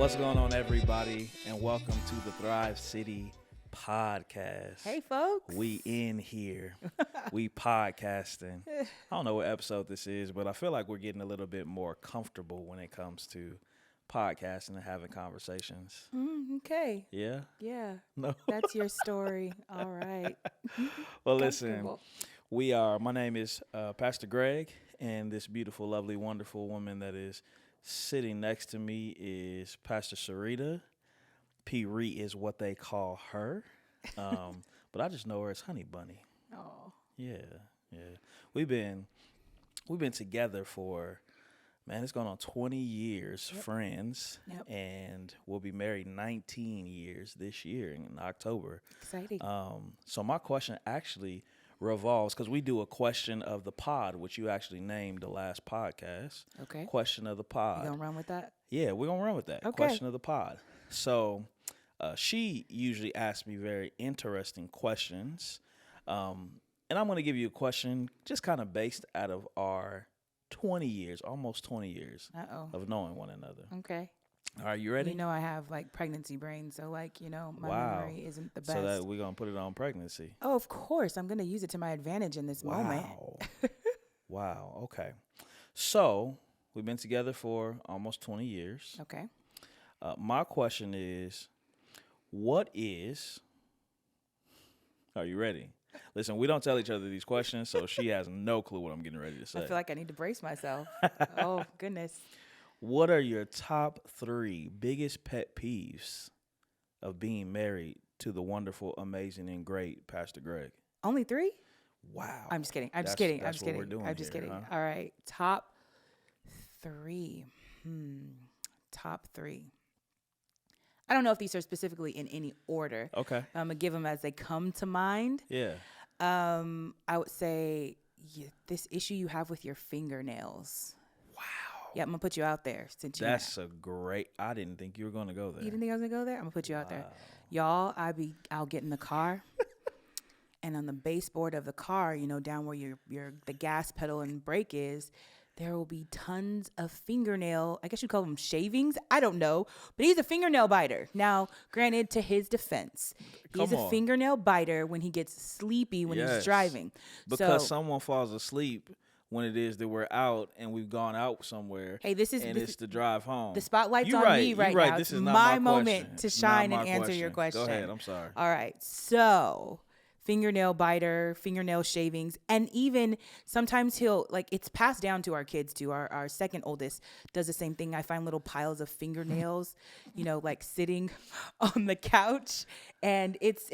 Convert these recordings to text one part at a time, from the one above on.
What's going on, everybody, and welcome to the Thrive City podcast. Hey, folks. We in here. We podcasting. I don't know what episode this is, but I feel like we're getting a little bit more comfortable when it comes to podcasting and having conversations. Okay. Yeah? Yeah. No? That's your story. All right. Well, listen, my name is Pastor Greg, and this beautiful, lovely, wonderful woman that is sitting next to me is Pastor Saryta. P-Ree is what they call her, but I just know her as Honey Bunny. Oh. Yeah. We've been together for, man, it's going on 20 years, friends, and we'll be married 19 years this year in October. Exciting. So my question actually revolves, because we do a question of the pod, which you actually named the last podcast. Okay. Question of the pod. You gonna run with that? Yeah, we're going to run with that. Okay. Question of the pod. So she usually asks me very interesting questions. And I'm going to give you a question just kind of based out of our 20 years, almost 20 years of knowing one another. Okay. All right, you ready? You know I have, pregnancy brain, so, my memory isn't the best. So that we're going to put it on pregnancy. Oh, of course. I'm going to use it to my advantage in this moment. Wow. Okay. So we've been together for almost 20 years. Okay. My question is, are you ready? Listen, we don't tell each other these questions, so she has no clue what I'm getting ready to say. I feel like I need to brace myself. Oh, goodness. What are your top 3 biggest pet peeves of being married to the wonderful, amazing, and great Pastor Greg? Only 3? Wow. I'm just kidding. That's what we're doing here, huh? All right. Top 3. Top 3. I don't know if these are specifically in any order. Okay. I'm going to give them as they come to mind. Yeah. I would say this issue you have with your fingernails. Wow. Yeah, I'm going to put you out there. I didn't think you were going to go there. You didn't think I was going to go there? I'm going to put you out there. Y'all, I'll get in the car. And on the baseboard of the car, down where the gas pedal and brake is, there will be tons of fingernail, I guess you'd call them shavings. I don't know. But he's a fingernail biter. Now, granted, to his defense, he's a fingernail biter when he gets sleepy when he's driving. Because someone falls asleep when it is that we're out and we've gone out somewhere. Hey, it's the drive home. The spotlight's on me right now. This it's is not my question. moment to shine and answer your question. Go ahead. I'm sorry. All right. So fingernail biter, fingernail shavings, and even sometimes it's passed down to our kids too. Our second oldest does the same thing. I find little piles of fingernails, sitting on the couch, and it's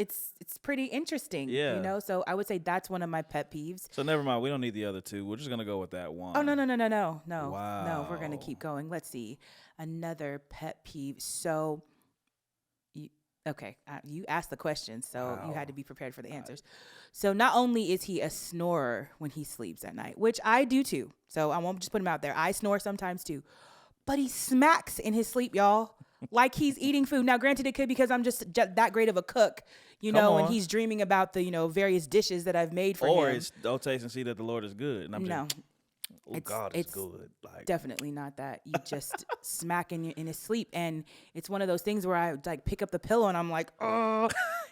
pretty interesting. Yeah. So I would say that's one of my pet peeves. So never mind. We don't need the other 2. We're just gonna go with that one. Oh no. Wow. No, we're gonna keep going. Let's see. Another pet peeve. So okay, you asked the question, so you had to be prepared for the answers. So not only is he a snorer when he sleeps at night, which I do too, so I won't just put him out there. I snore sometimes too, but he smacks in his sleep, y'all, like he's eating food. Now, granted, it could be because I'm just that great of a cook, and he's dreaming about the various dishes that I've made for him. Or it's don't taste and see that the Lord is good. And I'm just, God is good. Definitely not that. You just smack in his sleep, and it's one of those things where I pick up the pillow and I'm like, oh,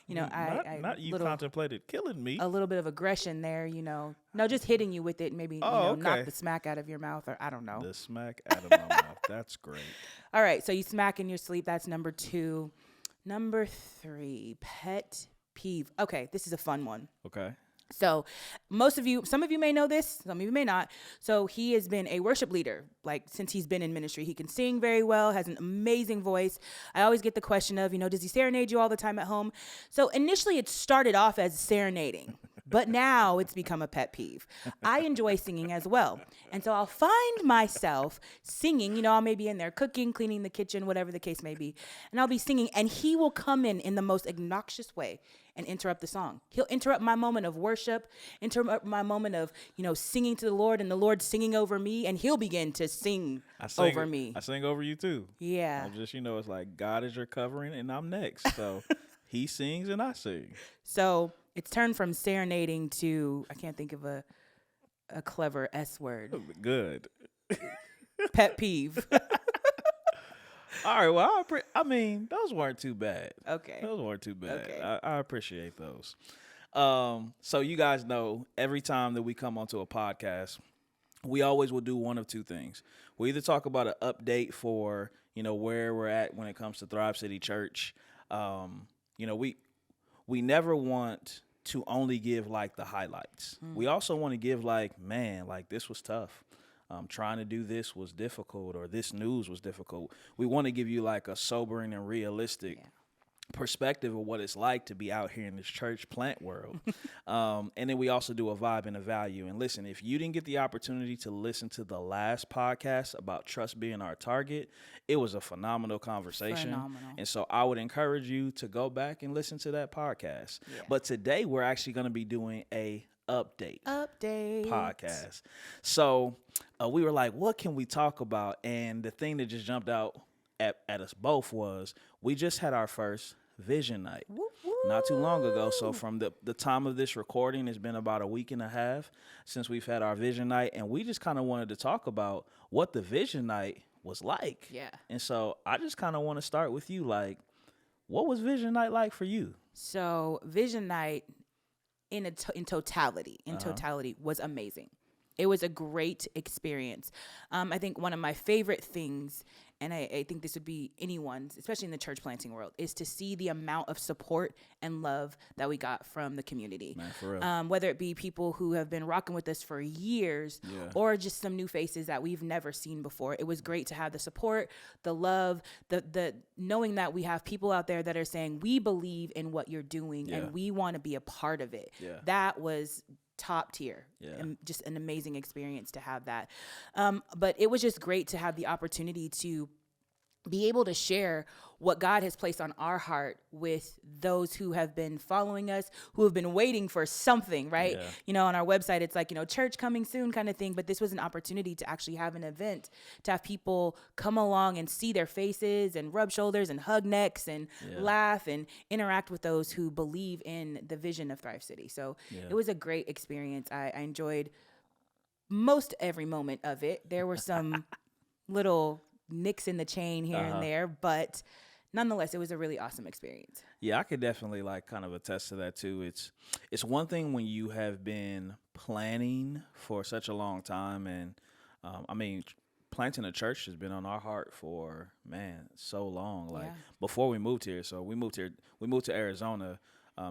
not you contemplated killing me. A little bit of aggression there, No, just hitting you with it, maybe knock the smack out of your mouth, or I don't know. The smack out of my mouth. That's great. All right, so you smack in your sleep. That's number 2. Number 3, pet peeve. Okay, this is a fun one. Okay. So some of you may know this, some of you may not. So he has been a worship leader, since he's been in ministry. He can sing very well, has an amazing voice. I always get the question of, does he serenade you all the time at home? So initially it started off as serenading, but now it's become a pet peeve. I enjoy singing as well. And so I'll find myself singing, I'll maybe in there cooking, cleaning the kitchen, whatever the case may be. And I'll be singing, and he will come in the most obnoxious way and interrupt the song. He'll interrupt my moment of worship, interrupt my moment of, singing to the Lord, and the Lord singing over me, and he'll begin to sing over me. I sing over you too. Yeah. I'm just, it's like God is your covering and I'm next. So he sings and I sing. So it's turned from serenading to, I can't think of a clever S word. Good. Pet peeve. All right. Well, I mean, those weren't too bad. Okay. Those weren't too bad. Okay. I appreciate those. So you guys know every time that we come onto a podcast, we always will do one of two things. We either talk about an update for, where we're at when it comes to Thrive City Church. You know, we never want to only give like the highlights. We also want to give like, man, like this was tough. Trying to do this was difficult, or this news was difficult. We want to give you like a sobering and realistic perspective of what it's like to be out here in this church plant world. And then we also do a vibe and a value. And listen, if you didn't get the opportunity to listen to the last podcast about trust being our target, it was a phenomenal conversation. And so I would encourage you to go back and listen to that podcast. Yeah. But today we're actually going to be doing a update podcast. So we were like, what can we talk about? And the thing that just jumped out at us both was we just had our first vision night not too long ago. So from the time of this recording, it's been about a week and a half since we've had our vision night, and we just kind of wanted to talk about what the vision night was like. Yeah. And so I just kind of want to start with you. Like, what was vision night like for you? So vision night in totality was amazing. It was a great experience. I think one of my favorite things, and I think this would be anyone's, especially in the church planting world, is to see the amount of support and love that we got from the community. Man, for real. Whether it be people who have been rocking with us for years or just some new faces that we've never seen before. It was great to have the support, the love, the knowing that we have people out there that are saying, we believe in what you're doing and we want to be a part of it. Yeah. That was top tier and just an amazing experience to have that. But it was just great to have the opportunity to be able to share what God has placed on our heart with those who have been following us, who have been waiting for something, right? Yeah. You know, on our website, it's like, church coming soon kind of thing. But this was an opportunity to actually have an event, to have people come along and see their faces and rub shoulders and hug necks and laugh and interact with those who believe in the vision of Thrive City. So it was a great experience. I enjoyed most every moment of it. There were some little nicks in the chain here and there, but nonetheless, it was a really awesome experience. Yeah, I could definitely like kind of attest to that too. It's one thing when you have been planning for such a long time, and I mean, planting a church has been on our heart for, man, so long. Like before we moved here. So we moved to Arizona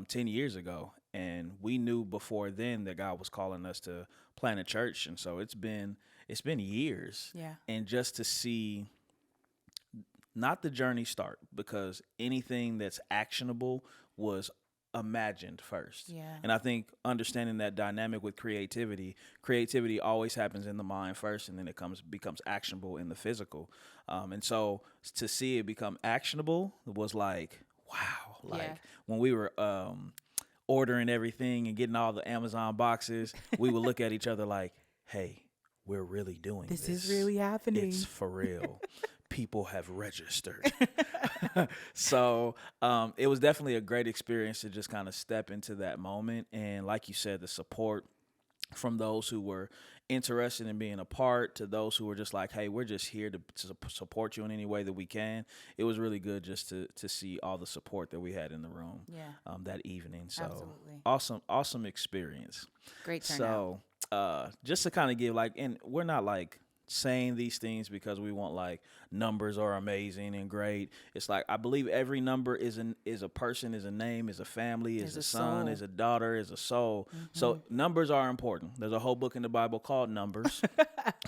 10 years ago, and we knew before then that God was calling us to plant a church. And so it's been years. Yeah. And just to see not the journey start, because anything that's actionable was imagined first. Yeah. And I think understanding that dynamic with creativity always happens in the mind first, and then it becomes actionable in the physical. And so to see it become actionable was like, wow. Like when we were ordering everything and getting all the Amazon boxes, we would look at each other like, hey, we're really doing this. This is really happening. It's for real. People have registered. So it was definitely a great experience to just kind of step into that moment. And like you said, the support from those who were interested in being a part to those who were just like, hey, we're just here to support you in any way that we can. It was really good just to see all the support that we had in the room that evening. So absolutely. Awesome experience. Great turnout. So just to kind of give and we're not like saying these things because we want like numbers are amazing and great. It's like, I believe every number is a person, is a name, is a family, is a son, is a daughter, is a soul. Mm-hmm. So numbers are important. There's a whole book in the Bible called Numbers.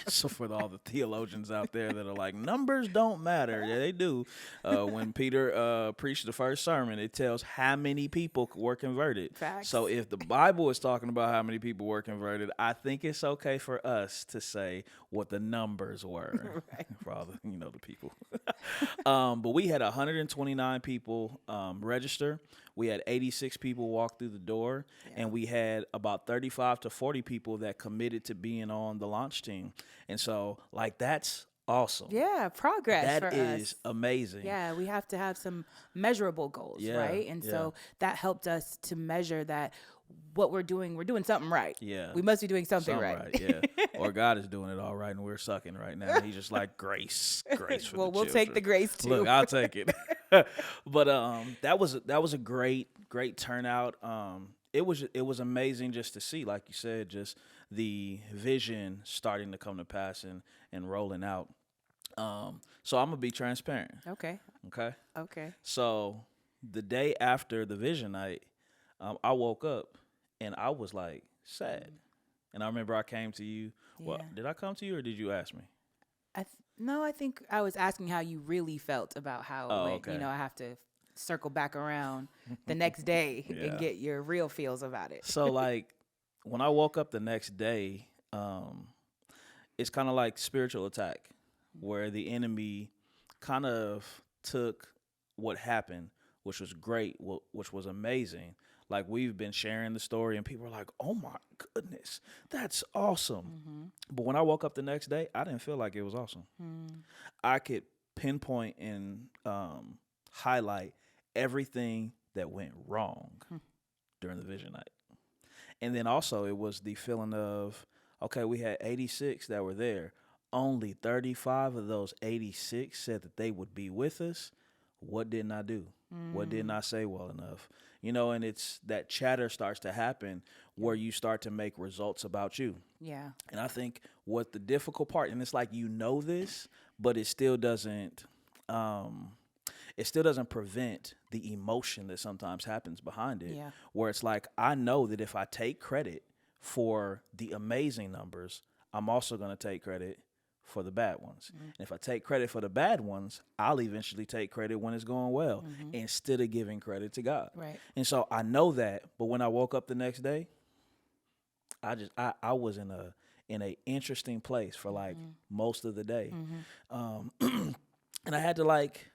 So for all the theologians out there that are like, numbers don't matter. Yeah, they do. When Peter preached the first sermon, it tells how many people were converted. Facts. So if the Bible is talking about how many people were converted, I think it's okay for us to say what the numbers were. Right. For all the people. But we had 129 people register. We had 86 people walk through the door, and we had about 35 to 40 people that committed to being on the launch team. And so, like, that's awesome. Yeah, progress for That is us. amazing. Yeah, we have to have some measurable goals, Yeah, right? And yeah, so that helped us to measure that what we're doing something right. yeah. We must be doing something Some right. right, yeah. Or God is doing it all right and we're sucking right now. He's just like grace, grace for the Well, we'll take the children. grace Look, too. I'll take it. But that was a great turnout. It was amazing just to see, like you said, just the vision starting to come to pass and rolling out. So I'm gonna be transparent, Okay. okay? Okay. So the day after the vision night, I woke up and I was like sad. And I remember I came to you. Well, Yeah. did I come to you or did you ask me? No, I think I was asking how you really felt about how it Oh, went. okay. I have to circle back around the next day and Yeah. get your real feels about it. So like when I woke up the next day, it's kind of like spiritual attack, where the enemy kind of took what happened, which was great, which was amazing. Like we've been sharing the story, and people are like, "Oh my goodness, that's awesome!" But when I woke up the next day, I didn't feel like it was awesome. I could pinpoint and highlight everything that went wrong during the vision night. And then also it was the feeling of, okay, we had 86 that were there. Only 35 of those 86 said that they would be with us. What didn't I do? What didn't I say well enough? And it's that chatter starts to happen where you start to make results about you. Yeah. And I think what the difficult part, and it's like this, but it still doesn't prevent the emotion that sometimes happens behind it. Yeah. Where it's like, I know that if I take credit for the amazing numbers, I'm also going to take credit for the bad ones. And if I take credit for the bad ones, I'll eventually take credit when it's going well instead of giving credit to God. Right. And so I know that, but when I woke up the next day, I was in a interesting place for like most of the day. And I had to like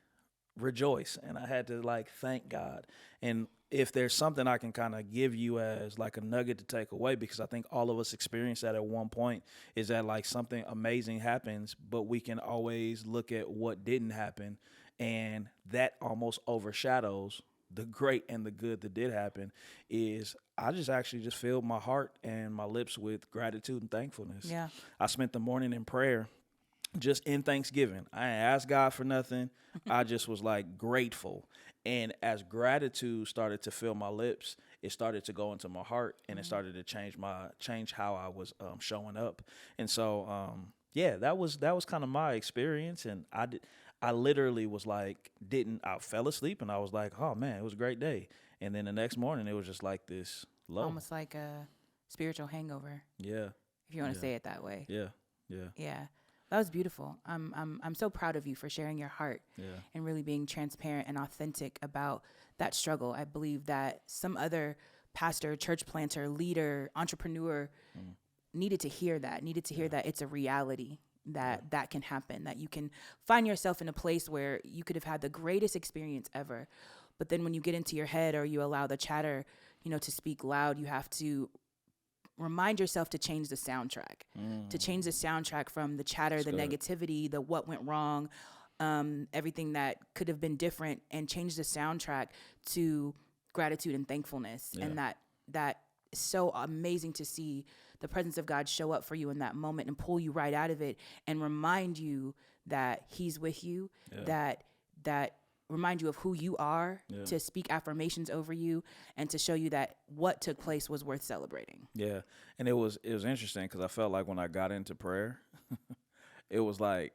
rejoice and I had to like thank God. And if there's something I can kind of give you as like a nugget to take away, because I think all of us experience that at one point, is that like something amazing happens, but we can always look at what didn't happen, and that almost overshadows the great and the good that did happen. Is I just actually just filled my heart and my lips with gratitude and thankfulness. Yeah. I spent the morning in prayer, just in thanksgiving. I didn't ask God for nothing. I just was like grateful. And as gratitude started to fill my lips, it started to go into my heart, and it started to change how I was showing up. And so yeah, that was kind of my experience. And I literally was like, I fell asleep and I was like, oh man, it was a great day. And then the next morning it was just like this low. Almost like a spiritual hangover, Yeah. if you want to Yeah. say it that way. Yeah. Yeah. Yeah. That was beautiful. I'm so proud of you for sharing your heart Yeah. and really being transparent and authentic about that struggle. I believe that some other pastor, church planter, leader, entrepreneur needed to hear that, that it's a reality, that can happen, that you can find yourself in a place where you could have had the greatest experience ever. But then when you get into your head or you allow the chatter, to speak loud, you have to remind yourself to change the soundtrack, from the chatter, the negativity, the what went wrong, everything that could have been different, and change the soundtrack to gratitude and thankfulness. Yeah. And that is so amazing to see the presence of God show up for you in that moment and pull you right out of it and remind you that he's with you, that remind you of who you are, to speak affirmations over you, and to show you that what took place was worth celebrating. Yeah. And it was interesting because I felt like when I got into prayer, it was like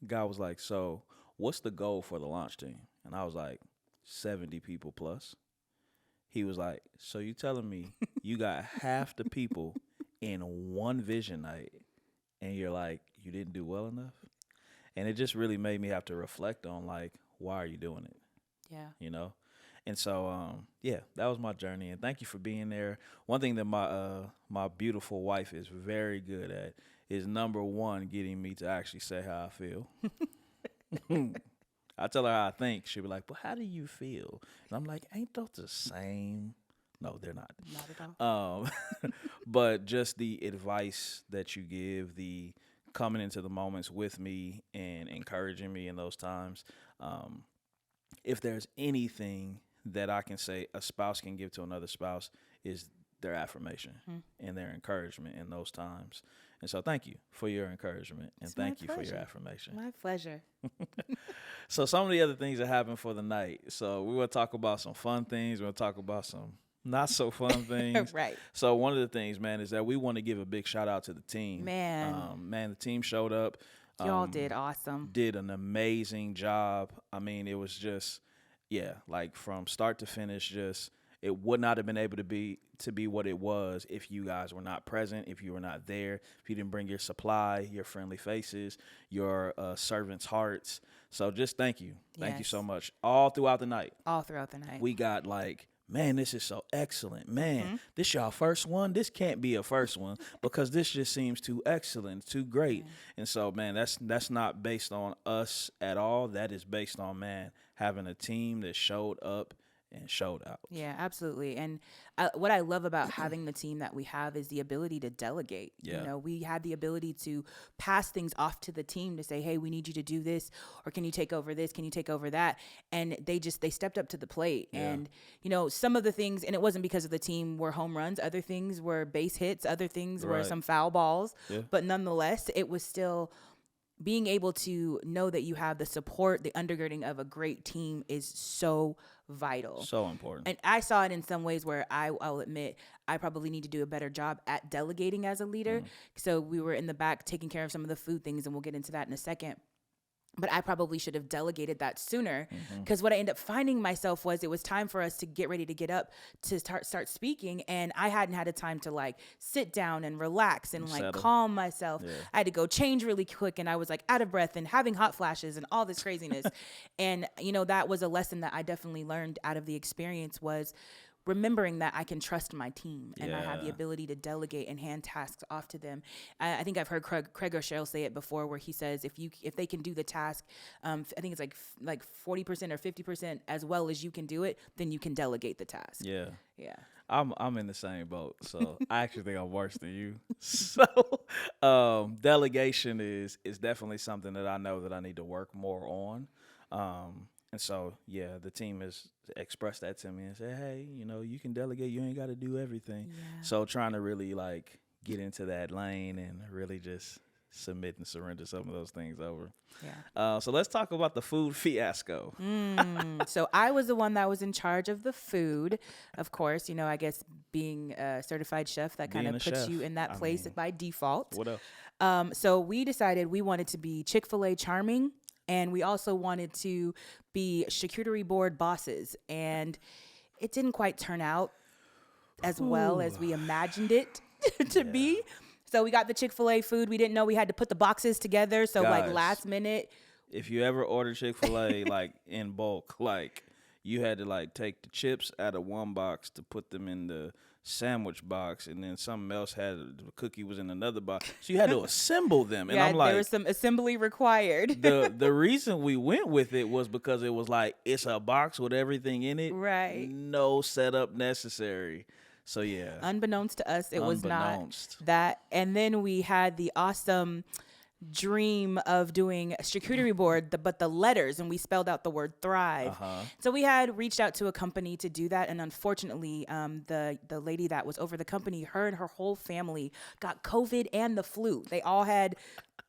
God was like, so what's the goal for the launch team? And I was like, 70 people plus. He was like, so you telling me you got half the people in one vision night and you're like, you didn't do well enough? And it just really made me have to reflect on like, why are you doing it? Yeah. And so, yeah, that was my journey. And thank you for being there. One thing that my beautiful wife is very good at is, number one, getting me to actually say how I feel. I tell her how I think. She'll be like, well, how do you feel? And I'm like, ain't those the same? No, they're not. Not at all. But just the advice that you give, the coming into the moments with me and encouraging me in those times. If there's anything that I can say a spouse can give to another spouse is their affirmation and their encouragement in those times. And so thank you for your encouragement and thank you for your affirmation. My pleasure. So some of the other things that happened for the night. So we will talk about some fun things. We'll talk about some not so fun things. Right. So one of the things, man, is that we want to give a big shout out to the team. Man, the team showed up. Y'all did awesome. Did an amazing job. I mean, it was just, like from start to finish, just it would not have been able to be what it was if you guys were not present, if you were not there, if you didn't bring your supply, your friendly faces, your servants' hearts. So just thank you. Thank you so much. All throughout the night. We got man, this is so excellent. Man, this y'all first one. This can't be a first one because this just seems too excellent, too great. And so, man, that's not based on us at all. That is based on, man, having a team that showed up and showed out. Yeah, absolutely. And what I love about having the team that we have is the ability to delegate. Yeah. You know, we had the ability to pass things off to the team to say, hey, we need you to do this, or can you take over this? Can you take over that? And they stepped up to the plate. Yeah. And, you know, some of the things, and it wasn't because of the team, were home runs. Other things were base hits. Other things were some foul balls. Yeah. But nonetheless, it was still being able to know that you have the support, the undergirding of a great team is so vital. So important. And I saw it in some ways where I'll admit I probably need to do a better job at delegating as a leader. So we were in the back taking care of some of the food things, and we'll get into that in a second. But I probably should have delegated that sooner, because what I ended up finding myself was it was time for us to get ready to get up to start speaking. And I hadn't had a time to sit down and relax and calm myself. Yeah. I had to go change really quick, and I was out of breath and having hot flashes and all this craziness. And, you know, that was a lesson that I definitely learned out of the experience, was remembering that I can trust my team and I have the ability to delegate and hand tasks off to them. I think I've heard Craig O'Sheryl say it before, where he says if they can do the task, I think it's like 40% or 50% as well as you can do it, then you can delegate the task. Yeah. Yeah. I'm in the same boat, so I actually think I'm worse than you. So delegation is definitely something that I know that I need to work more on. And so, the team has expressed that to me and said, hey, you know, you can delegate. You ain't got to do everything. Yeah. So trying to really get into that lane and really just submit and surrender some of those things over. Yeah. So let's talk about the food fiasco. So I was the one that was in charge of the food. Of course, you know, I guess being a certified chef, that kind of puts you in that place by default. What else? So we decided we wanted to be Chick-fil-A charming. And we also wanted to be charcuterie board bosses. And it didn't quite turn out as well as we imagined it to be. So we got the Chick-fil-A food. We didn't know we had to put the boxes together. So Guys, last minute. If you ever order Chick-fil-A in bulk, you had to take the chips out of one box to put them in the sandwich box, and then something else the cookie was in another box, so you had to assemble them. And I'm there was some assembly required. the reason we went with it was because it was it's a box with everything in it, right? No setup necessary. So unbeknownst to us, it was not that. And then we had the awesome dream of doing a charcuterie board, but the letters, and we spelled out the word thrive. So we had reached out to a company to do that, and unfortunately the lady that was over the company, her and her whole family got COVID and the flu. They all had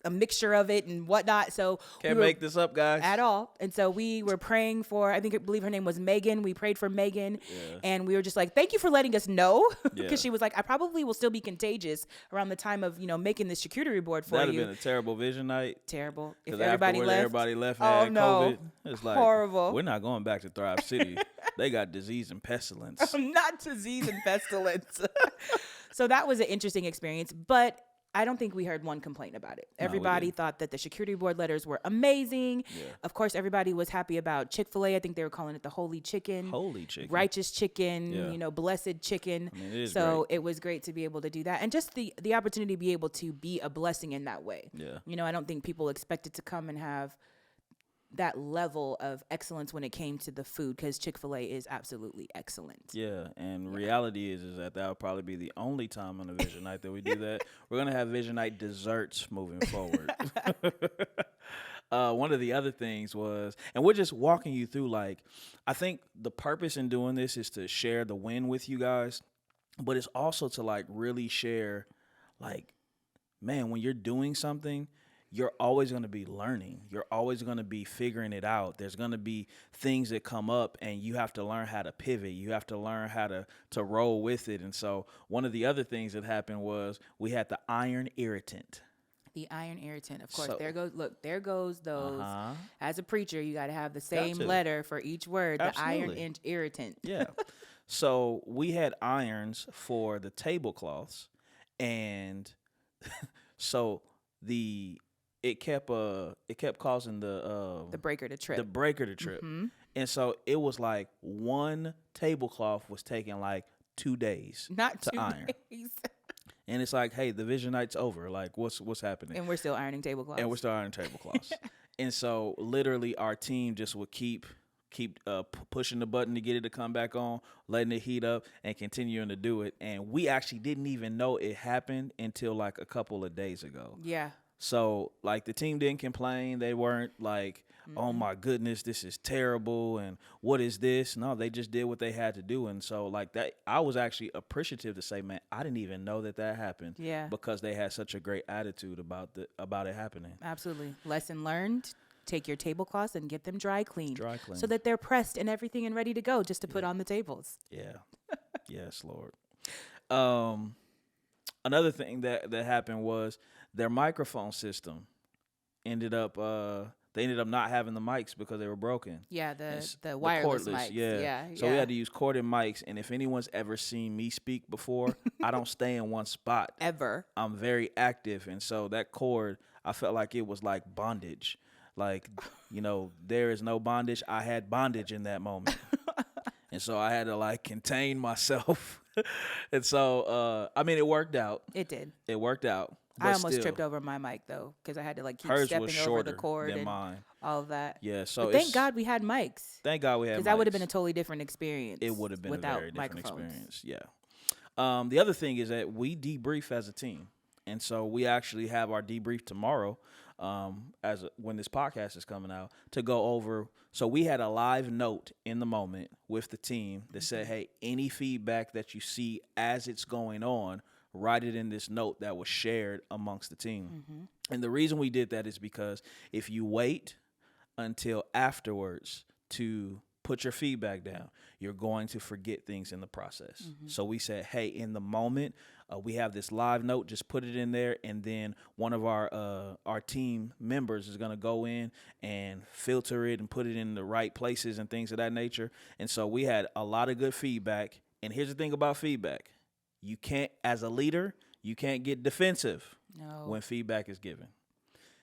a mixture of it and whatnot. So can't make this up, guys, at all. And so we were praying for, I believe her name was Megan. We prayed for Megan, and we were just thank you for letting us know, because she was I probably will still be contagious around the time of making this charcuterie board for That'd you. Have been a terrible vision night. Terrible. If everybody left. And had COVID. It's horrible. We're not going back to Thrive City. They got disease and pestilence. Not disease and pestilence. So that was an interesting experience, but I don't think we heard one complaint about it. Everybody thought that the charcuterie board letters were amazing. Yeah. Of course, everybody was happy about Chick-fil-A. I think they were calling it the Holy Chicken. Holy Chicken. Righteous Chicken, blessed chicken. I mean, it is so great. It was great to be able to do that. And just the opportunity to be able to be a blessing in that way. Yeah. I don't think people expected to come and have that level of excellence when it came to the food, because Chick-fil-A is absolutely excellent. Yeah, and reality is that that'll probably be the only time on a Vision Night that we do that. We're gonna have Vision Night desserts moving forward. One of the other things was, and we're just walking you through, like, I think the purpose in doing this is to share the win with you guys, but it's also to like really share, like, man, when you're doing something, you're always going to be learning. You're always going to be figuring it out. There's going to be things that come up, and you have to learn how to pivot. You have to learn how to roll with it. And so one of the other things that happened was we had the iron irritant. The iron irritant, of course. So- there goes those. Uh-huh. As a preacher, you got to have the same to. letter for each word. Absolutely. The iron irritant. Yeah. So we had irons for the tablecloths, and so it kept causing The breaker to trip. the breaker to trip. And so it was like one tablecloth was taking like 2 days Not to 2 iron. days. And it's like, hey, the Vision Night's over. Like, what's happening? And we're still ironing tablecloths. And we're still ironing tablecloths. And so literally our team just would keep pushing the button to get it to come back on, letting it heat up, and continuing to do it. And we actually didn't even know it happened until like a couple of days ago. Yeah. So like the team didn't complain. They weren't like, oh my goodness, this is terrible, and what is this? No, they just did what they had to do. And so like that, I was actually appreciative to say, man, I didn't even know that happened. Yeah. Because they had such a great attitude about it happening. Absolutely. Lesson learned. Take your tablecloths and get them dry cleaned. Dry cleaned. So that they're pressed and everything and ready to go just to put on the tables. Yeah. Yes, Lord. Another thing that happened was their microphone system ended up they ended up not having the mics because they were broken. Yeah, It's the wireless cordless, mics. Yeah. So we had to use corded mics, and if anyone's ever seen me speak before, I don't stay in one spot. Ever. I'm very active, and so that cord, I felt like it was like bondage. Like, there is no bondage. I had bondage in that moment. And so I had to like contain myself. And so, it worked out. It did. It worked out. I almost tripped over my mic though, because I had to like keep Hers stepping was over shorter the cord than and mine. all of that. Yeah, so But thank God we had mics. Thank God we had mics. Because that would have been a totally different experience. It would have been without a very different microphones. experience. Yeah. The other thing is that we debrief as a team, and so we actually have our debrief tomorrow, when this podcast is coming out, to go over. So we had a live note in the moment with the team that said, "Hey, any feedback that you see as it's going on, write it in this note that was shared amongst the team." And the reason we did that is because if you wait until afterwards to put your feedback down, you're going to forget things in the process. So we said, hey, in the moment, we have this live note, just put it in there, and then one of our team members is going to go in and filter it and put it in the right places and things of that nature. And so we had a lot of good feedback. And here's the thing about feedback. You can't, as a leader, you can't get defensive when feedback is given.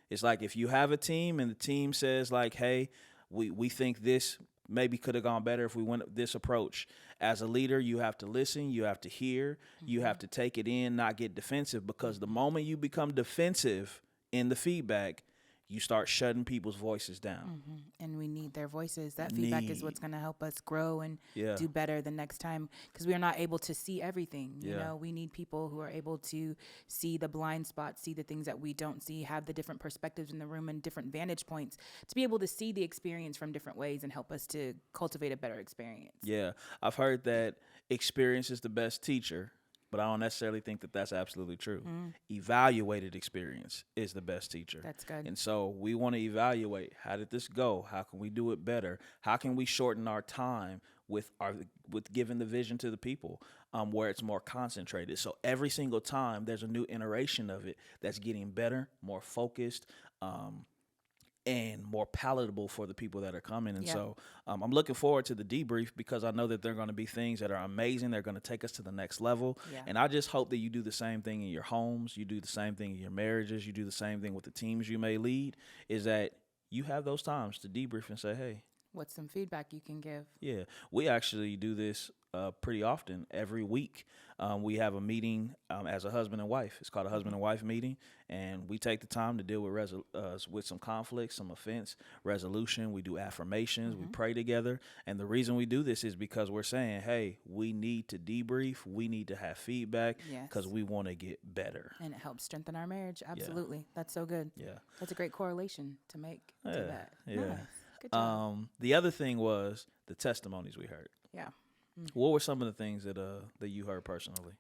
It's like if you have a team and the team says like, hey, we think this maybe could have gone better if we went this approach. As a leader, you have to listen, you have to hear, you have to take it in, not get defensive, because the moment you become defensive in the feedback, you start shutting people's voices down. And we need their voices. That feedback is what's going to help us grow and do better the next time, because we are not able to see everything. You know, we need people who are able to see the blind spots, see the things that we don't see, have the different perspectives in the room and different vantage points to be able to see the experience from different ways and help us to cultivate a better experience. Yeah. I've heard that experience is the best teacher, but I don't necessarily think that that's absolutely true. Evaluated experience is the best teacher. That's good. And so we want to evaluate, how did this go? How can we do it better? How can we shorten our time with giving the vision to the people, where it's more concentrated? So every single time there's a new iteration of it that's getting better, more focused, and more palatable for the people that are coming. And so I'm looking forward to the debrief, because I know that there are going to be things that are amazing. They're going to take us to the next level. And I just hope that you do the same thing in your homes. You do the same thing in your marriages. You do the same thing with the teams you may lead, is that you have those times to debrief and say, hey, what's some feedback you can give? Yeah, we actually do this pretty often. Every week, we have a meeting as a husband and wife. It's called a husband and wife meeting, and we take the time to deal with some conflict, some offense resolution. We do affirmations. We pray together, and the reason we do this is because we're saying, hey, we need to debrief. We need to have feedback because we want to get better. And it helps strengthen our marriage. Absolutely. Yeah. That's so good. Yeah. That's a great correlation to make to that. Yeah. Nice. Good job. The other thing was the testimonies we heard. Yeah. What were some of the things that you heard personally?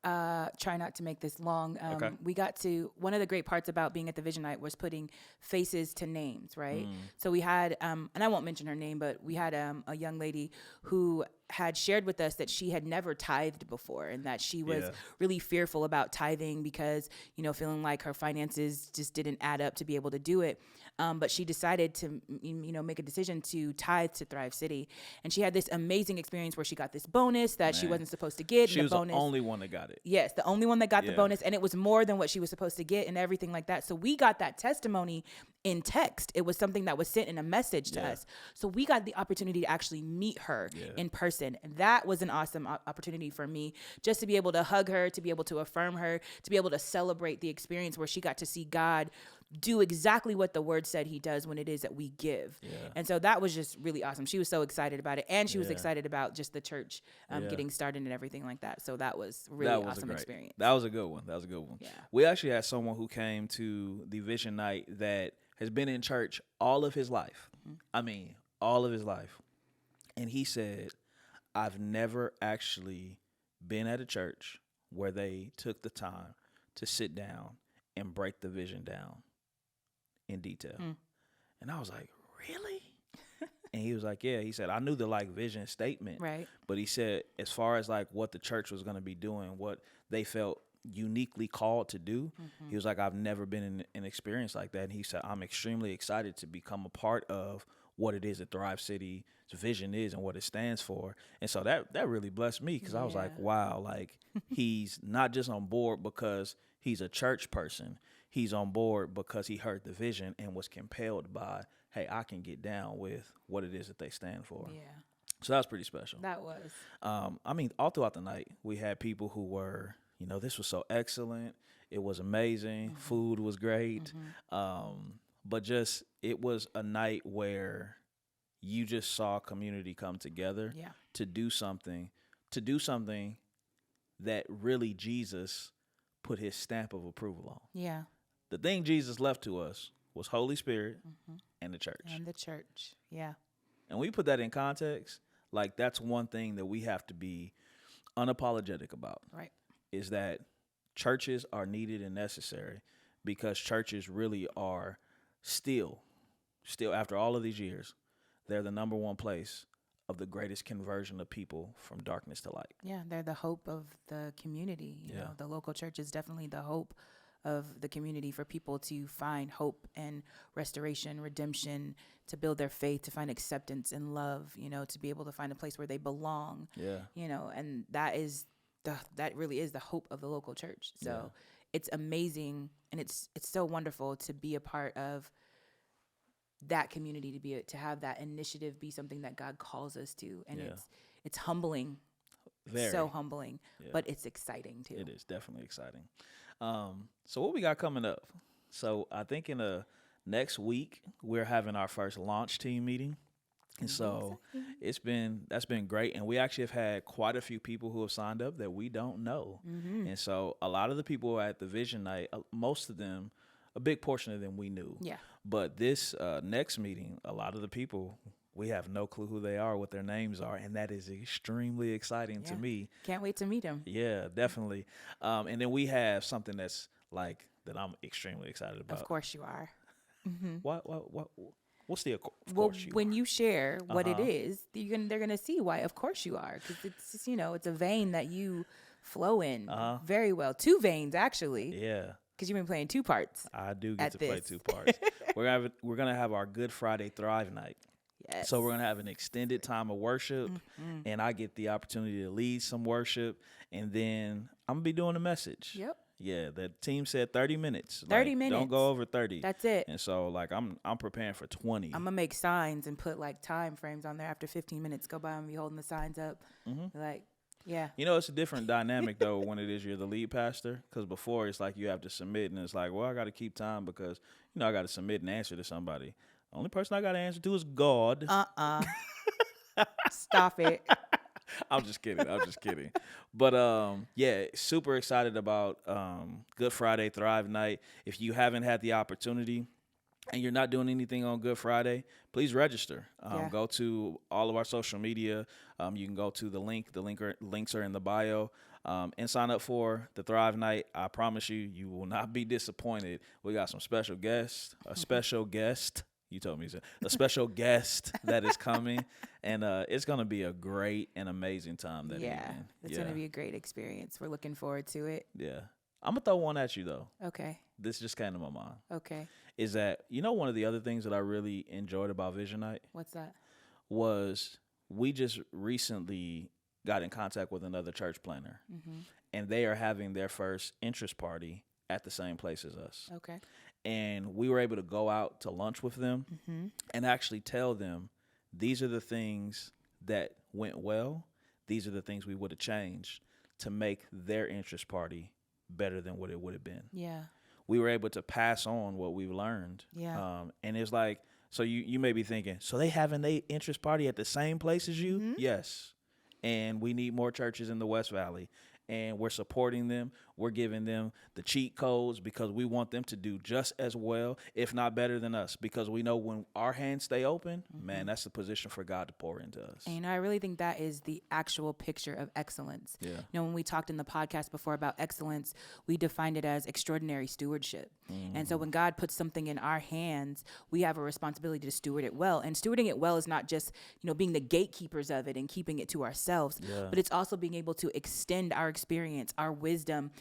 Try not to make this long. Okay. We got to, one of the great parts about being at the Vision Night was putting faces to names, right? So we had, and I won't mention her name, but we had a young lady who had shared with us that she had never tithed before and that she was really fearful about tithing because, feeling like her finances just didn't add up to be able to do it. But she decided to, make a decision to tithe to Thrive City. And she had this amazing experience where she got this bonus that she wasn't supposed to get. She was the only one that got it. Yes, the only one that got the bonus. And it was more than what she was supposed to get and everything like that. So we got that testimony in text. It was something that was sent in a message to us. So we got the opportunity to actually meet her in person. And that was an awesome opportunity for me, just to be able to hug her, to be able to affirm her, to be able to celebrate the experience where she got to see God do exactly what the word said he does when it is that we give. And so that was just really awesome. She was so excited about it. And she was excited about just the church getting started and everything like that. So that was really awesome experience. That was a good one. Yeah. We actually had someone who came to the Vision Night that has been in church all of his life. I mean, all of his life. And he said, I've never actually been at a church where they took the time to sit down and break the vision down in detail. And I was like, really? And he was like, yeah. He said, I knew the vision statement. Right. But he said, as far as what the church was going to be doing, what they felt uniquely called to do, he was like, I've never been in an experience like that. And he said, I'm extremely excited to become a part of what it is that Thrive City's vision is and what it stands for. And so that really blessed me because I was like, wow, he's not just on board because he's a church person. He's on board because he heard the vision and was compelled by, hey, I can get down with what it is that they stand for. Yeah. So that was pretty special. That was. All throughout the night, we had people who were, this was so excellent. It was amazing. Food was great. But just, it was a night where you just saw community come together to do something that really Jesus put his stamp of approval on. Yeah. The thing Jesus left to us was Holy Spirit and the church. And the church, yeah. And we put that in context, that's one thing that we have to be unapologetic about. Right. Is that churches are needed and necessary because churches really are still after all of these years, they're the number one place of the greatest conversion of people from darkness to light. Yeah, they're the hope of the community. You know, the local church is definitely the hope of the community for people to find hope and restoration, redemption, to build their faith, to find acceptance and love, to be able to find a place where they belong. Yeah. And that really is the hope of the local church. So it's amazing, and it's so wonderful to be a part of that community, to have that initiative be something that God calls us to. And it's humbling. Very. So humbling, but it's exciting too. It is definitely exciting. So what we got coming up? So I think in the next week we're having our first launch team meeting. And so that's been great. And we actually have had quite a few people who have signed up that we don't know. And so a lot of the people at the Vision Night, most of them, a big portion of them we knew. Yeah. But this next meeting, a lot of the people, we have no clue who they are, what their names are. And that is extremely exciting to me. Can't wait to meet them. Yeah, definitely. And then we have something that's that I'm extremely excited about. Of course you are. What's the of course you when are? You share what it is, they're gonna see why. Of course you are, because it's just, it's a vein that you flow in very well. 2 veins actually. Yeah. Because you've been playing 2 parts. I do get to play 2 parts. We're gonna have our Good Friday Thrive Night. Yes. So we're gonna have an extended time of worship, and I get the opportunity to lead some worship, and then I'm gonna be doing a message. Yep. Yeah, the team said 30 minutes. 30 minutes. Don't go over 30. That's it. And so, like, I'm preparing for 20. I'm going to make signs and put, like, time frames on there. After 15 minutes go by, I'm going to be holding the signs up. Like, yeah. You know, it's a different dynamic, though, when it is you're the lead pastor. Because before, it's like you have to submit, and it's like, well, I got to keep time because, you know, I got to submit and answer to somebody. The only person I got to answer to is God. Stop it. I'm just kidding. But, yeah, super excited about Good Friday Thrive Night. If you haven't had the opportunity and you're not doing anything on Good Friday, please register. Go to all of our social media. You can go to the link. Links are in the bio. And sign up for the Thrive Night. I promise you will not be disappointed. We got some special guests, a special guest. You told me so. A special guest that is coming, and it's going to be a great and amazing time that evening. It's going to be a great experience. We're looking forward to it. Yeah. I'm going to throw one at you, though. Okay. This just came to my mind. Okay. Is that, you know, one of the other things that I really enjoyed about Vision Night? What's that? Was we just recently got in contact with another church planner, and they are having their first interest party at the same place as us. Okay. And we were able to go out to lunch with them and actually tell them, these are the things that went well. These are the things we would have changed to make their interest party better than what it would have been. Yeah. We were able to pass on what we've learned. Yeah. And it's like, so you may be thinking, so they having their interest party at the same place as you? Yes. And we need more churches in the West Valley. And we're supporting them. We're giving them the cheat codes because we want them to do just as well, if not better than us, because we know when our hands stay open, man, that's the position for God to pour into us. And I really think that is the actual picture of excellence. Yeah. You know, when we talked in the podcast before about excellence, we defined it as extraordinary stewardship. And so when God puts something in our hands, we have a responsibility to steward it well. And stewarding it well is not just, you know, being the gatekeepers of it and keeping it to ourselves, but it's also being able to extend our experience, our wisdom,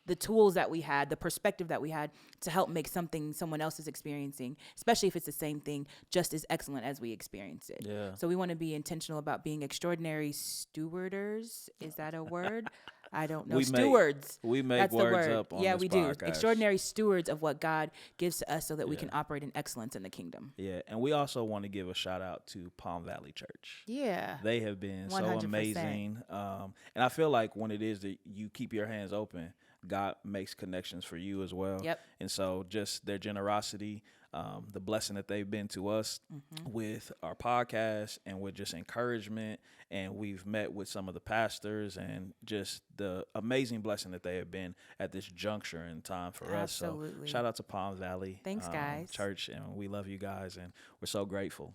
the tools that we had, the perspective that we had to help make something someone else is experiencing, especially if it's the same thing, just as excellent as we experience it. Yeah. So we want to be intentional about being extraordinary stewarders. Is that a word? I don't know. Stewards. We make That's words the word. up on Yeah, this we podcast. do. Extraordinary stewards of what God gives to us so that we can operate in excellence in the kingdom. Yeah, and we also want to give a shout out to Palm Valley Church. Yeah. They have been 100%. so amazing. And I feel like when it is that you keep your hands open, God makes connections for you as well. Yep. And so just their generosity, the blessing that they've been to us with our podcast and with just encouragement. And we've met with some of the pastors and just the amazing blessing that they have been at this juncture in time for us. Absolutely. So shout out to Palm Valley Thanks, guys. Church. And we love you guys. And we're so grateful.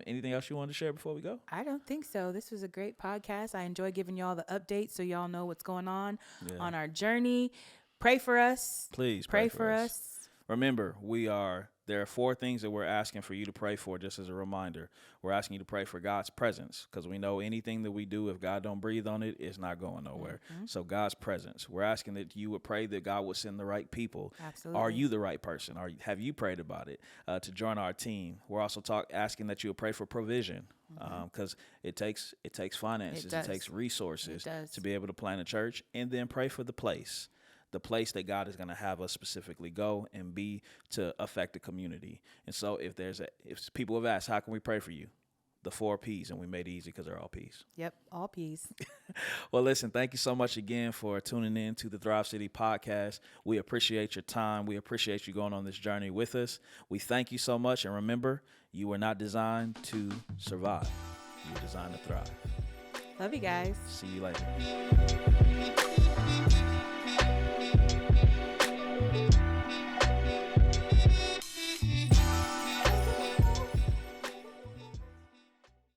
Anything else you wanted to share before we go? I don't think so. This was a great podcast. I enjoy giving y'all the updates so y'all know what's going on our journey. Pray for us. Please pray for us. Remember, there are 4 things that we're asking for you to pray for, just as a reminder. We're asking you to pray for God's presence, because we know anything that we do, if God don't breathe on it, it's not going nowhere. So God's presence. We're asking that you would pray that God would send the right people. Absolutely. Are you the right person? Have you prayed about it to join our team? We're also asking that you would pray for provision, because it takes finances, it takes resources to be able to plant a church, and then pray for the place that God is going to have us specifically go and be to affect the community. And so if people have asked, how can we pray for you? The 4 P's, and we made it easy because they're all P's. Yep, all P's. Well, listen, thank you so much again for tuning in to the Thrive City podcast. We appreciate your time. We appreciate you going on this journey with us. We thank you so much. And remember, you were not designed to survive. You were designed to thrive. Love you guys. See you later.